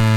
Hey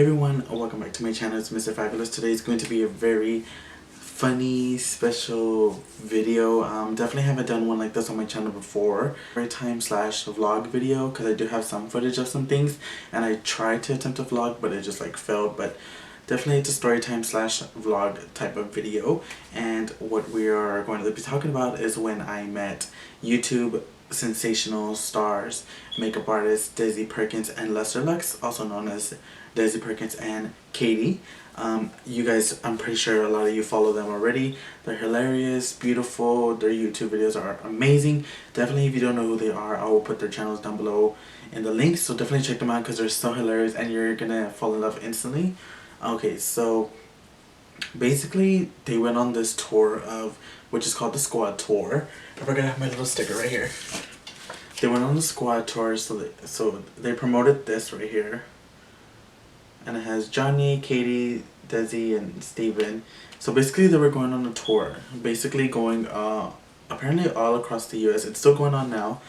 everyone, welcome back to my channel. It's Mr. Fabulous. Today is going to be a very funny, special video. Definitely haven't done one like this on my channel before. Story time slash vlog video, because I do have some footage of some things and I tried to attempt a vlog but it just like failed. But definitely it's a story time slash vlog type of video, and what we are going to be talking about is when I met YouTube sensational stars, makeup artists Daisy Perkins and Lester Lux, also known as Daisy Perkins and Katie. You guys, I'm pretty sure a lot of you follow them already. They're hilarious, beautiful, their YouTube videos are amazing. Definitely, if you don't know who they are, I will put their channels down below in the links, so definitely check them out because they're so hilarious and you're gonna fall in love instantly. Okay, so basically they went on this tour of, which is called the Squad Tour. If I could have my little sticker right here. They went on the Squad Tour, so they promoted this right here. And it has Johnny, Katie, Desi, and Steven. So basically they were going on a tour. Basically going apparently all across the US. It's still going on now.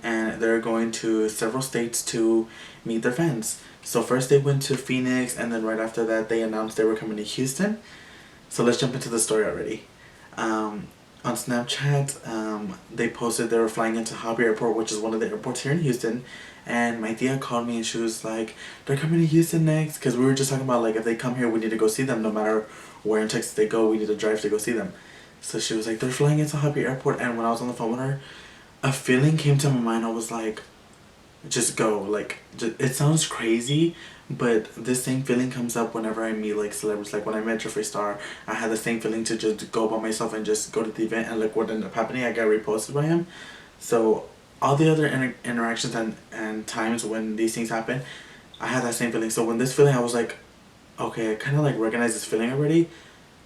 And they're going to several states to meet their fans. So first they went to Phoenix, and then right after that they announced they were coming to Houston. So let's jump into the story already. On Snapchat, they posted they were flying into Hobby Airport, which is one of the airports here in Houston. And my tia called me and she was like, they're coming to Houston next. Because we were just talking about like, if they come here we need to go see them. No matter where in Texas they go, we need to drive to go see them. So she was like, they're flying into Hobby Airport. And when I was on the phone with her, a feeling came to my mind. I was like, just go. Like, it sounds crazy, but this same feeling comes up whenever I meet like celebrities. Like when I met Jeffree Star, I had the same feeling to just go by myself and just go to the event. And like what ended up happening, I got reposted by him. So all the other interactions and times when these things happen, I had that same feeling. So when this feeling, I was like, okay, I kind of like recognize this feeling already.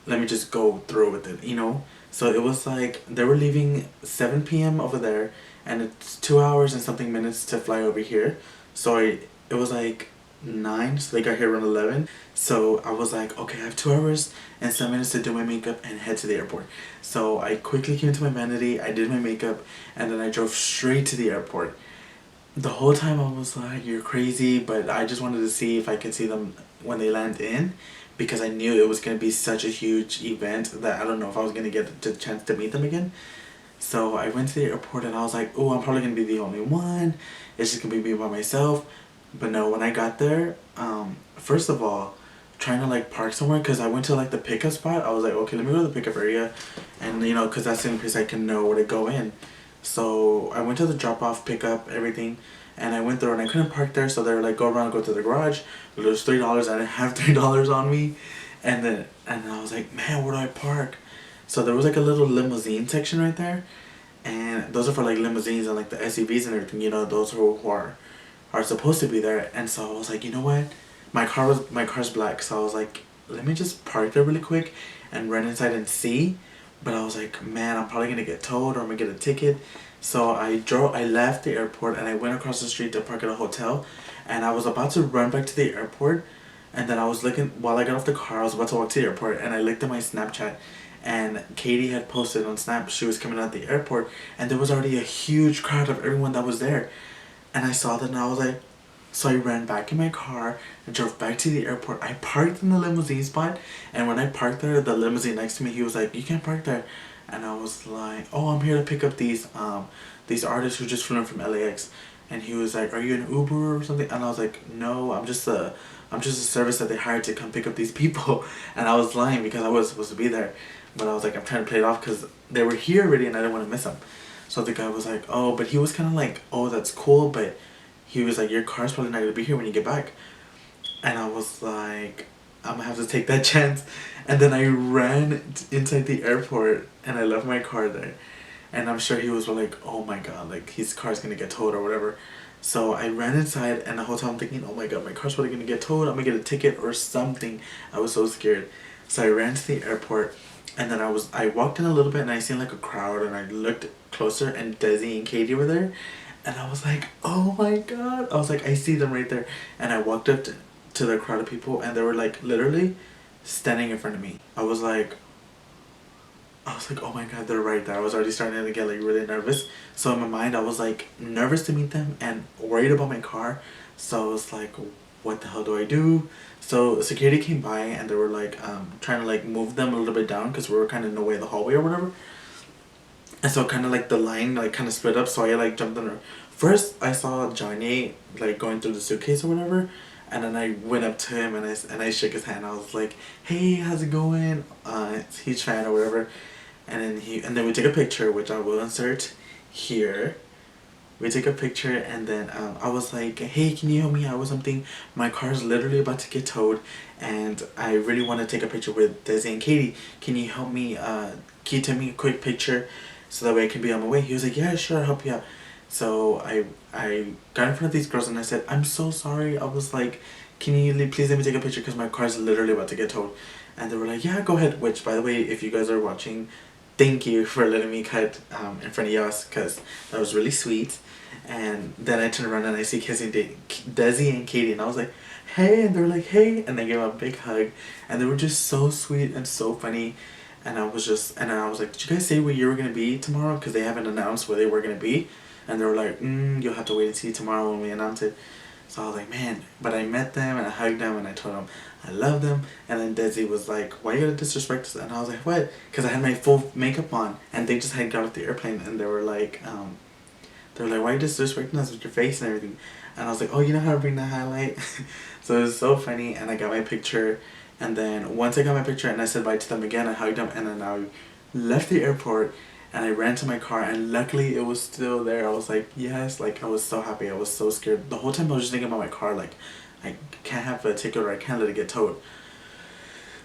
Let me just go through with it, you know? So it was like, they were leaving 7 p.m. over there, and it's 2 hours and something minutes to fly over here. So it was like 9, so they got here around 11. So I was like, okay, I have 2 hours and 7 minutes to do my makeup and head to the airport. So I quickly came to my vanity, I did my makeup, and then I drove straight to the airport. The whole time I was like, you're crazy, but I just wanted to see if I could see them when they land in, because I knew it was going to be such a huge event that I don't know if I was going to get the chance to meet them again. So I went to the airport and I was like, oh, I'm probably going to be the only one. It's just going to be me by myself. But no, when I got there, first of all, trying to like park somewhere, because I went to like the pickup spot. I was like, okay, let me go to the pickup area, and you know, because that's the only place I can know where to go in. So I went to the drop off, pickup, everything, and I went there and I couldn't park there. So they were like, go around, go to the garage. It was $3. I didn't have $3 on me, and I was like, man, where do I park? So there was like a little limousine section right there, and those are for like limousines and like the SUVs and everything, you know, those who are supposed to be there. And so I was like, you know what, my car's black, so I was like, let me just park there really quick and run inside and see. But I was like, man, I'm probably gonna get towed or I'm gonna get a ticket. So I left the airport and I went across the street to park at a hotel, and I was about to run back to the airport, and then I was looking, while I got off the car, I was about to walk to the airport, and I looked at my Snapchat, and Katie had posted on Snap she was coming out the airport, and there was already a huge crowd of everyone that was there. And I saw that and I was like, so I ran back in my car and drove back to the airport. I parked in the limousine spot, and when I parked there, the limousine next to me, he was like, you can't park there. And I was like, oh, I'm here to pick up these artists who just flew in from LAX. And he was like, are you an Uber or something? And I was like, no, I'm just a service that they hired to come pick up these people. And I was lying because I was supposed to be there. But I was like, I'm trying to play it off because they were here already and I didn't want to miss them. So the guy was like, oh, but he was kind of like, oh, that's cool, but he was like, your car's probably not going to be here when you get back. And I was like, I'm going to have to take that chance. And then I ran inside the airport and I left my car there. And I'm sure he was like, oh my god, like his car's going to get towed or whatever. So I ran inside, and the whole time I'm thinking, oh my god, my car's probably going to get towed. I'm going to get a ticket or something. I was so scared. So I ran to the airport, and then I walked in a little bit and I seen like a crowd, and I looked closer and Desi and Katie were there. And I was like, oh my god. I was like, I see them right there. And I walked up to the crowd of people, and there were like literally standing in front of me. I was like, oh my god, they're right there. I was already starting to get like really nervous. So in my mind, I was like nervous to meet them and worried about my car. So I was like, what the hell do I do? So security came by and they were like trying to like move them a little bit down because we were kind of in the way of the hallway or whatever. And so kind of like the line like kind of split up. So I like jumped on her. First I saw Johnny like going through the suitcase or whatever. And then I went up to him and I shook his hand. I was like, hey, how's it going? Huge fan or whatever. And then we took a picture, which I will insert here. We took a picture and then I was like, hey, can you help me out with something? My car's literally about to get towed and I really want to take a picture with Desi and Katie. Can you help me, can you take me a quick picture so that way I can be on my way? He was like, yeah, sure, I'll help you out. So I got in front of these girls and I said, I'm so sorry. I was like, can you please let me take a picture because my car's literally about to get towed. And they were like, yeah, go ahead. Which, by the way, if you guys are watching, thank you for letting me cut in front of y'all because that was really sweet. And then I turned around and I see Desi and Katie and I was like, hey, and they were like, hey, and they gave a big hug and they were just so sweet and so funny. And I was like, did you guys say where you were going to be tomorrow? Because they haven't announced where they were going to be. And they were like, you'll have to wait and see tomorrow when we announce it. So I was like, man, but I met them and I hugged them and I told them I love them. And then Desi was like, why you gotta disrespect us? And I was like, what? Because I had my full makeup on and they just had got off the airplane and they were like, why you disrespecting us with your face and everything? And I was like, oh, you know how to bring the highlight? So it was so funny and I got my picture. And then once I got my picture and I said bye to them again, I hugged them and then I left the airport and I ran to my car and luckily it was still there. I was like, yes, like I was so happy. I was so scared. The whole time I was just thinking about my car, like I can't have a ticket or I can't let it get towed.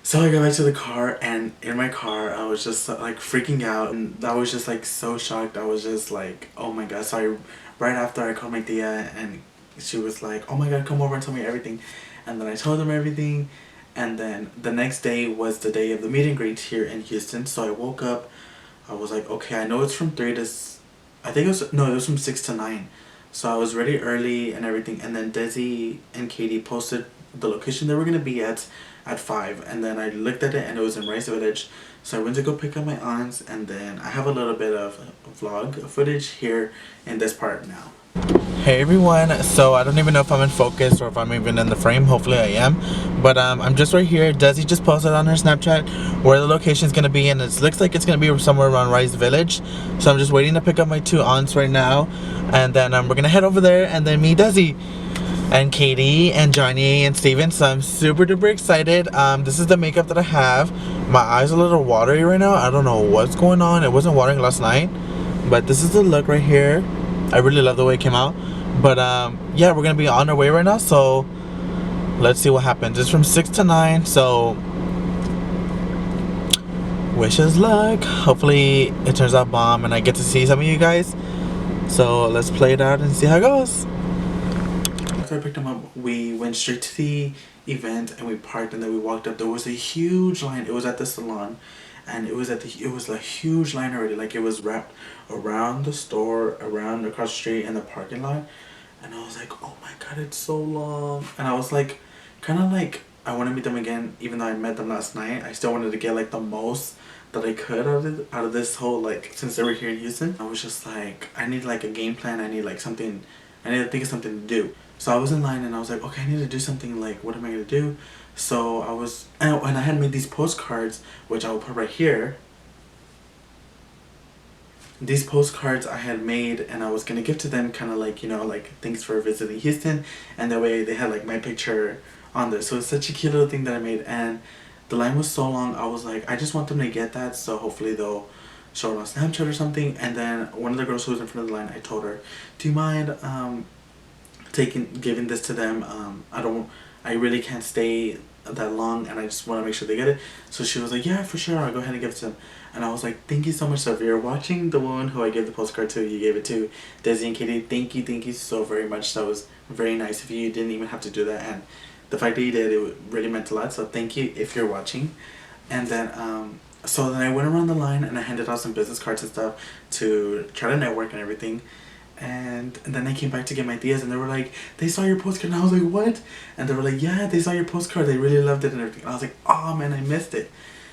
So I got back to the car and in my car I was just like freaking out and I was just like so shocked. I was just like, oh my god. So right after I called my tia and she was like, oh my god, come over and tell me everything. And then I told them everything. And then the next day was the day of the meet and greet here in Houston. So I woke up. I was like, okay, I know it's from 3 to, it was from 6 to 9. So I was ready early and everything. And then Desi and Katie posted the location they were going to be at 5. And then I looked at it and it was in Rice Village. So I went to go pick up my aunts. And then I have a little bit of vlog footage here in this part now. Hey everyone, so I don't even know if I'm in focus or if I'm even in the frame. Hopefully I am, but I'm just right here. Desi just posted on her Snapchat where the location is going to be and it looks like it's going to be somewhere around Rice Village. So I'm just waiting to pick up my 2 aunts right now and then we're going to head over there and then meet Desi and Katie and Johnny and Steven. So I'm super duper excited. This is the makeup that I have. My eyes are a little watery right now. I don't know what's going on. It wasn't watering last night, but this is the look right here. I really love the way it came out. But yeah, we're gonna be on our way right now, so let's see what happens. It's from 6 to 9, so wish us luck. Hopefully it turns out bomb and I get to see some of you guys. So let's play it out and see how it goes. After I picked them up, we went straight to the event and we parked and then we walked up. There was a huge line. It was at the salon. And it was a huge line already. Like it was wrapped around the store, around across the street in the parking lot. And I was like, oh my god, it's so long. And I was like, kind of like, I want to meet them again. Even though I met them last night, I still wanted to get like the most that I could out of this whole, like, since they were here in Houston. I was just like, I need like a game plan. I need like something, I need to think of something to do. So I was in line and I was like, okay, I need to do something. Like, what am I going to do? So I was, and I had made these postcards, which I will put right here. These postcards I had made and I was going to give to them, kind of like, you know, like thanks for visiting Houston. And that way they had like my picture on there. So it's such a cute little thing that I made. And the line was so long, I was like, I just want them to get that. So hopefully they'll show it on Snapchat or something. And then one of the girls who was in front of the line, I told her, do you mind giving this to them? I really can't stay that long and I just want to make sure they get it. So she was like, yeah, for sure, I'll go ahead and give it to them. And I was like, thank you so much. So if you're watching, the woman who I gave the postcard to, you gave it to, Desi and Katie, thank you so very much. That was very nice of you. You didn't even have to do that, and the fact that you did, it really meant a lot. So thank you if you're watching. And then so then I went around the line and I handed out some business cards and stuff to try to network and everything. And then I came back to get my tias, and they were like, they saw your postcard, and I was like, what? And they were like, yeah, they saw your postcard, they really loved it and everything. And I was like, oh man, I missed it.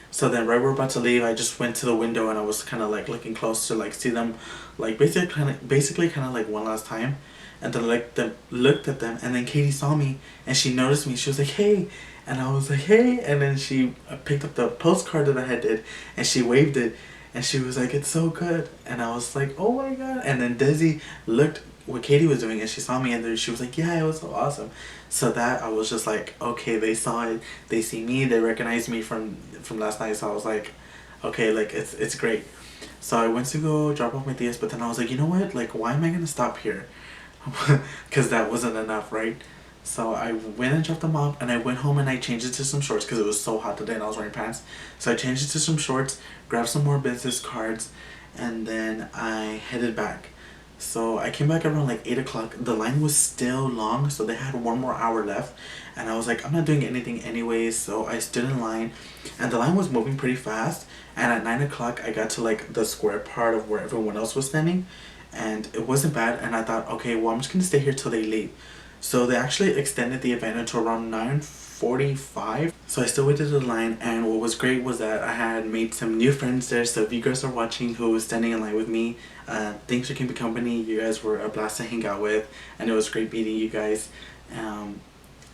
So then right when we were about to leave, I just went to the window and I was kind of like looking close to like see them, like basically kind of like one last time. And then like looked at them, and then Katie saw me and she noticed me. She was like, hey. And I was like, hey. And then she picked up the postcard that I had did, and she waved it, and she was like, it's so good. And I was like, oh my god. And then Desi looked what Katie was doing, and she saw me, and then she was like, yeah, it was so awesome. So that I was just like, okay, they saw it, they see me, they recognized me from last night. So I was like, okay, like it's great. So I went to go drop off my tias, but then I was like, you know what, like why am I gonna stop here? Because that wasn't enough, right? So I went and dropped them off, and I went home and I changed it to some shorts because it was so hot today and I was wearing pants. So I changed it to some shorts, grabbed some more business cards, and then I headed back. So I came back around like 8 o'clock. The line was still long, so they had one more hour left. And I was like, I'm not doing anything anyways, so I stood in line. And the line was moving pretty fast. And at 9 o'clock, I got to like the square part of where everyone else was standing. And it wasn't bad. And I thought, okay, well, I'm just going to stay here till they leave. So they actually extended the event until around 9:45. So I still waited in line, and what was great was that I had made some new friends there. So if you guys are watching who was standing in line with me, thanks for keeping company. You guys were a blast to hang out with, and it was great meeting you guys. And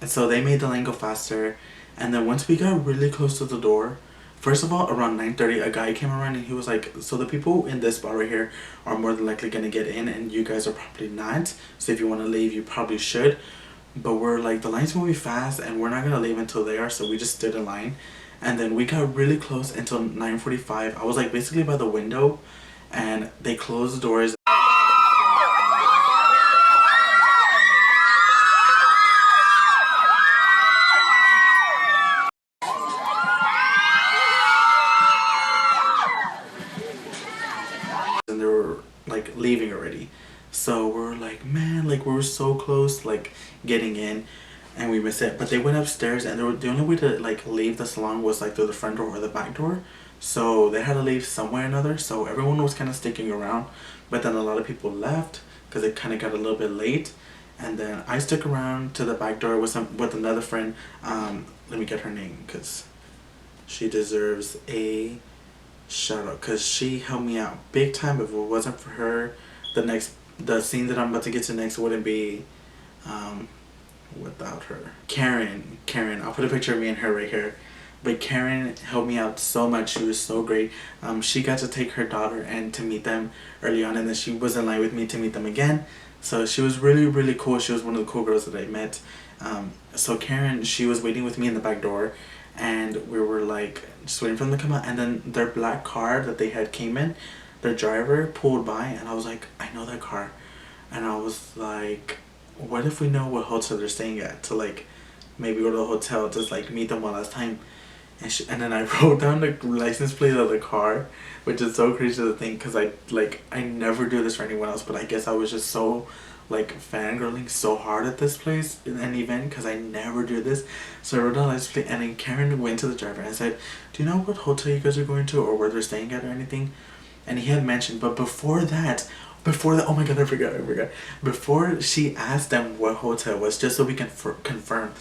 so they made the line go faster. And then once we got really close to the door, first of all, around 9:30, a guy came around and he was like, so the people in this spot right here are more than likely gonna get in, and you guys are probably not. So if you want to leave, you probably should. But we're like, the line's moving fast and we're not gonna leave until they are, so we just stood in line. And then we got really close until 9:45. I was like basically by the window, and they closed the doors. And they were like leaving already. So we're like, man, like we were so close like getting in, and we missed it. But they went upstairs, and the only way to like leave the salon was like through the front door or the back door. So they had to leave somewhere or another. So everyone was kind of sticking around, but then a lot of people left because it kind of got a little bit late. And then I stuck around to the back door with another friend. Let me get her name because she deserves a shout out, because she helped me out big time. If it wasn't for her, the scene that I'm about to get to next wouldn't be without her. Karen, I'll put a picture of me and her right here. But Karen helped me out so much. She was so great. She got to take her daughter and to meet them early on, and then she was in line with me to meet them again. So she was really, really cool. She was one of the cool girls that I met. So Karen, she was waiting with me in the back door, and we were like just waiting for them to come out. And then their black car that they had came in, their driver pulled by, and I was like, I know that car. And I was like, what if we know what hotel they're staying at, to like maybe go to the hotel, just like meet them one last time. And then I wrote down the license plate of the car, which is so crazy to think, because I never do this for anyone else, but I guess I was just so like fangirling so hard at this place in an event, because I never do this. So I wrote down the license plate, and then Karen went to the driver and said, do you know what hotel you guys are going to, or where they're staying at or anything? And he had mentioned, but before that, oh my god, I forgot. Before she asked them what hotel it was, just so we can confirm,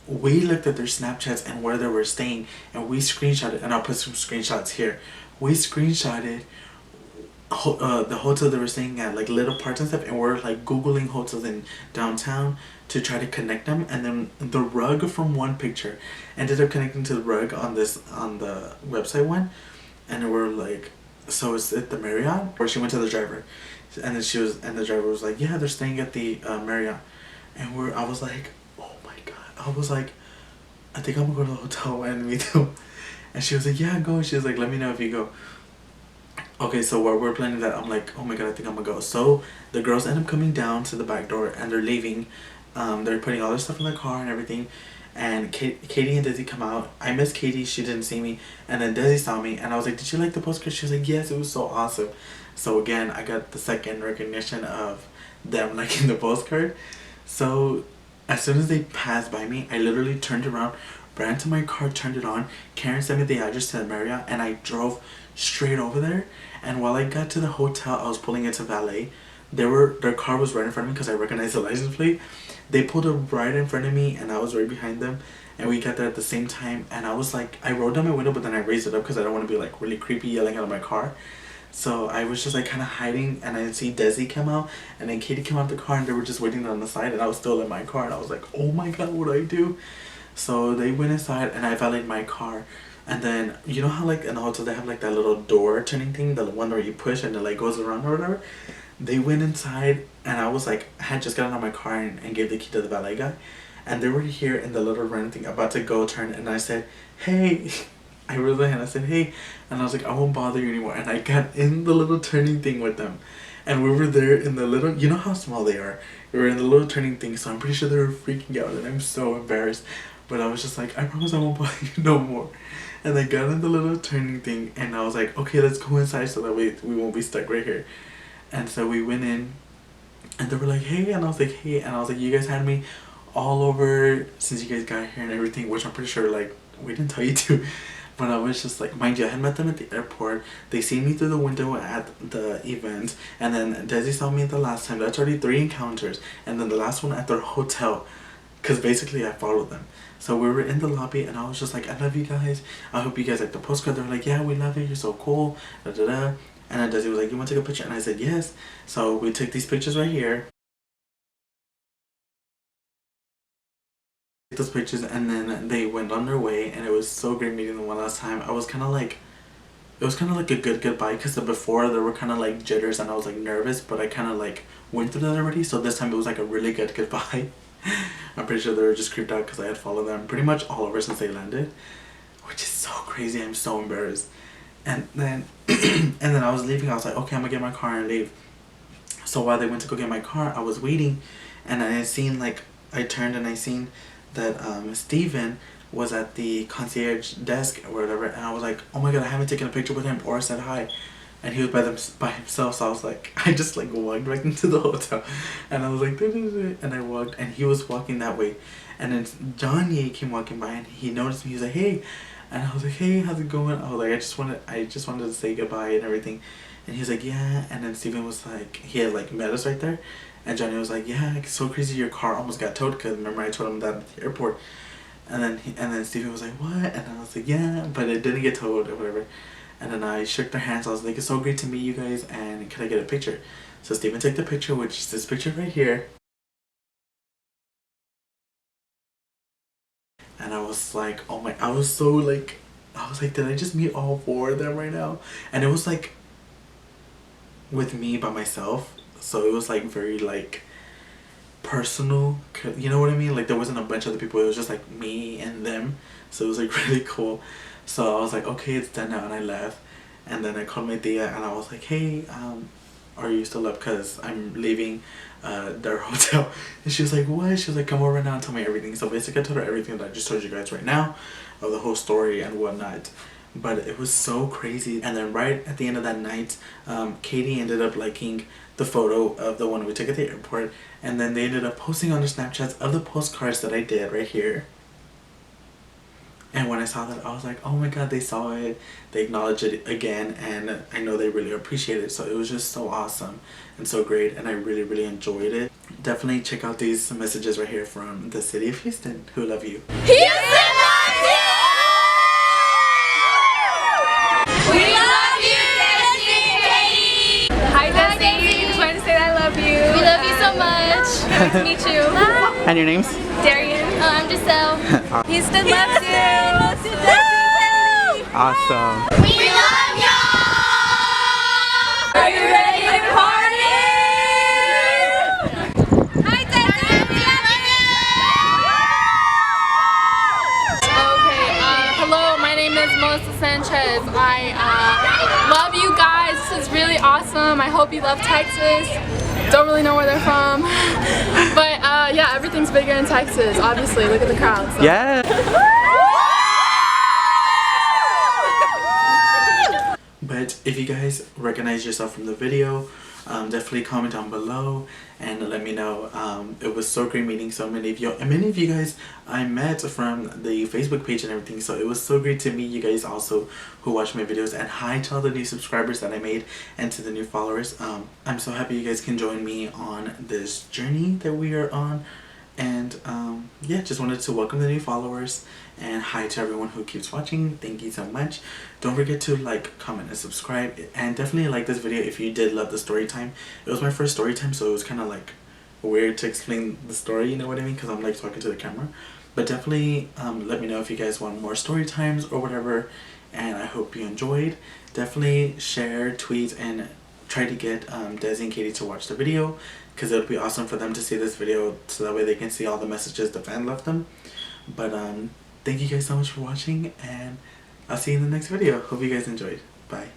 we looked at their Snapchats and where they were staying, and we screenshotted, and I'll put some screenshots here. We screenshotted the hotel they were staying at, like little parts and stuff, and we're like Googling hotels in downtown to try to connect them. And then the rug from one picture ended up connecting to the rug on the website one, and we're like, so is it the Marriott? Or she went to the driver, and then the driver was like, yeah, they're staying at the Marriott. And I was like, oh my god. I was like, I think I'm gonna go to the hotel. And me too. And she was like, yeah, go. She was like, let me know if you go. Okay, so while we're planning that, I'm like, oh my god, I think I'm gonna go. So the girls end up coming down to the back door, and they're leaving. They're putting all their stuff in the car and everything. And Katie and Desi come out. I missed Katie, she didn't see me. And then Desi saw me, and I was like, did you like the postcard? She was like, yes, it was so awesome. So again, I got the second recognition of them liking the postcard. So as soon as they passed by me, I literally turned around, ran to my car, turned it on. Karen sent me the address to the Marriott, and I drove straight over there. And while I got to the hotel, I was pulling into valet. their car was right in front of me because I recognized the license plate. They pulled up right in front of me and I was right behind them, and we got there at the same time. And I was like, I rolled down my window, but then I raised it up because I don't want to be like really creepy yelling out of my car. So I was just like kind of hiding, and I see Desi come out, and then Katie came out of the car, and they were just waiting on the side, and I was still in my car, and I was like, oh my god, what do I do? So they went inside, and I valeted my car. And then, you know how like in the hotel they have like that little door turning thing, the one where you push and it like goes around or whatever? They went inside, and I was like, I had just gotten out of my car and gave the key to the valet guy. And they were here in the little run thing about to go turn, and I said, hey. I raised my hand, I said, hey, and I was like, I won't bother you anymore. And I got in the little turning thing with them. And we were there in the little, you know how small they are. We were in the little turning thing, so I'm pretty sure they were freaking out, and I'm so embarrassed. But I was just like, I promise I won't bother you no more. And I got in the little turning thing, and I was like, okay, let's go inside so that way we won't be stuck right here. And so we went in, and they were like, hey, and I was like, hey, and I was like, you guys had me all over since you guys got here and everything, which I'm pretty sure like we didn't tell you to. But I was just like, mind you, I had met them at the airport. They seen me through the window at the event. And then Desi saw me the last time. That's already 3 encounters. And then the last one at their hotel. Because basically I followed them. So we were in the lobby, and I was just like, I love you guys. I hope you guys like the postcard. They were like, yeah, we love it. You're so cool. Da, da, da. And then Desi was like, you want to take a picture? And I said, yes. So we took these pictures right here. Those pictures, and then they went on their way, and it was so great meeting them one last time. I was kind of like, it was kind of like a good goodbye, because before there were kind of like jitters and I was like nervous, but I kind of like went through that already. So this time it was like a really good goodbye. I'm pretty sure they were just creeped out because I had followed them pretty much all over since they landed, which is so crazy. I'm so embarrassed. And then and then I was leaving. I was like, okay, I'm gonna get my car and leave. So while they went to go get my car, I was waiting, and I seen like, I turned and I seen that Steven was at the concierge desk or whatever, and I was like, oh my god, I haven't taken a picture with him or said hi. And he was by himself, so I was like, I just like walked back into the hotel, and I was like, and I walked, and he was walking that way, and then John Ye came walking by, and he noticed me. He was like, hey, and I was like, hey, how's it going? I was like, I just wanted to say goodbye and everything. And he was like, yeah. And then Steven was like, he had like met us right there. And Johnny was like, yeah, it's so crazy your car almost got towed, because remember I told him that at the airport. And then Steven was like, what? And I was like, yeah, but it didn't get towed or whatever. And then I shook their hands. I was like, it's so great to meet you guys, and can I get a picture? So Steven took the picture, which is this picture right here. And I was like, oh my, I was so like, I was like, did I just meet all 4 of them right now? And it was like with me by myself, so it was like very like personal, you know what I mean? Like there wasn't a bunch of other people, it was just like me and them, so it was like really cool. So I was like, okay, it's done now, and I left. And then I called my tia, and I was like, hey, are you still up? Because I'm leaving their hotel. And she was like, what? She was like, come over now and tell me everything. So basically I told her everything that I just told you guys right now, of the whole story and whatnot. But it was so crazy. And then right at the end of that night, Katie ended up liking the photo of the one we took at the airport. And then they ended up posting on their Snapchats of the postcards that I did right here. And when I saw that, I was like, oh my god, they saw it, they acknowledged it again, and I know they really appreciate it. So it was just so awesome and so great, and I really, really enjoyed it. Definitely check out these messages right here from the city of Houston, who love you. Houston loves you! We love you, Desi and Katie! Hi, Desi. Just wanted to say that I love you. We love you so much. Nice to meet you. And your names? Darian. I'm Giselle. Houston loves you. Awesome. We love y'all! Are you ready to party? Hi, Desi! We love you! Okay, hello, my name is Melissa Sanchez. I love you guys. This is really awesome. I hope you love Texas. Don't really know where they're from. But yeah, everything's bigger in Texas, obviously. Look at the crowd. So. Yeah. But if you guys recognize yourself from the video, Definitely comment down below and let me know. It was so great meeting so many of you, and many of you guys I met from the Facebook page and everything, so it was so great to meet you guys also who watch my videos. And hi to all the new subscribers that I made and to the new followers. I'm so happy you guys can join me on this journey that we are on. And yeah, just wanted to welcome the new followers and hi to everyone who keeps watching. Thank you so much. Don't forget to like, comment, and subscribe, and definitely like this video if you did love the story time. It was my first story time, so it was kind of like weird to explain the story, you know what I mean, because I'm like talking to the camera. But definitely let me know if you guys want more story times or whatever, and I hope you enjoyed. Definitely share, tweet, and try to get Desi and Katie to watch the video, because it would be awesome for them to see this video so that way they can see all the messages the fan left them. But thank you guys so much for watching, and I'll see you in the next video. Hope you guys enjoyed. Bye.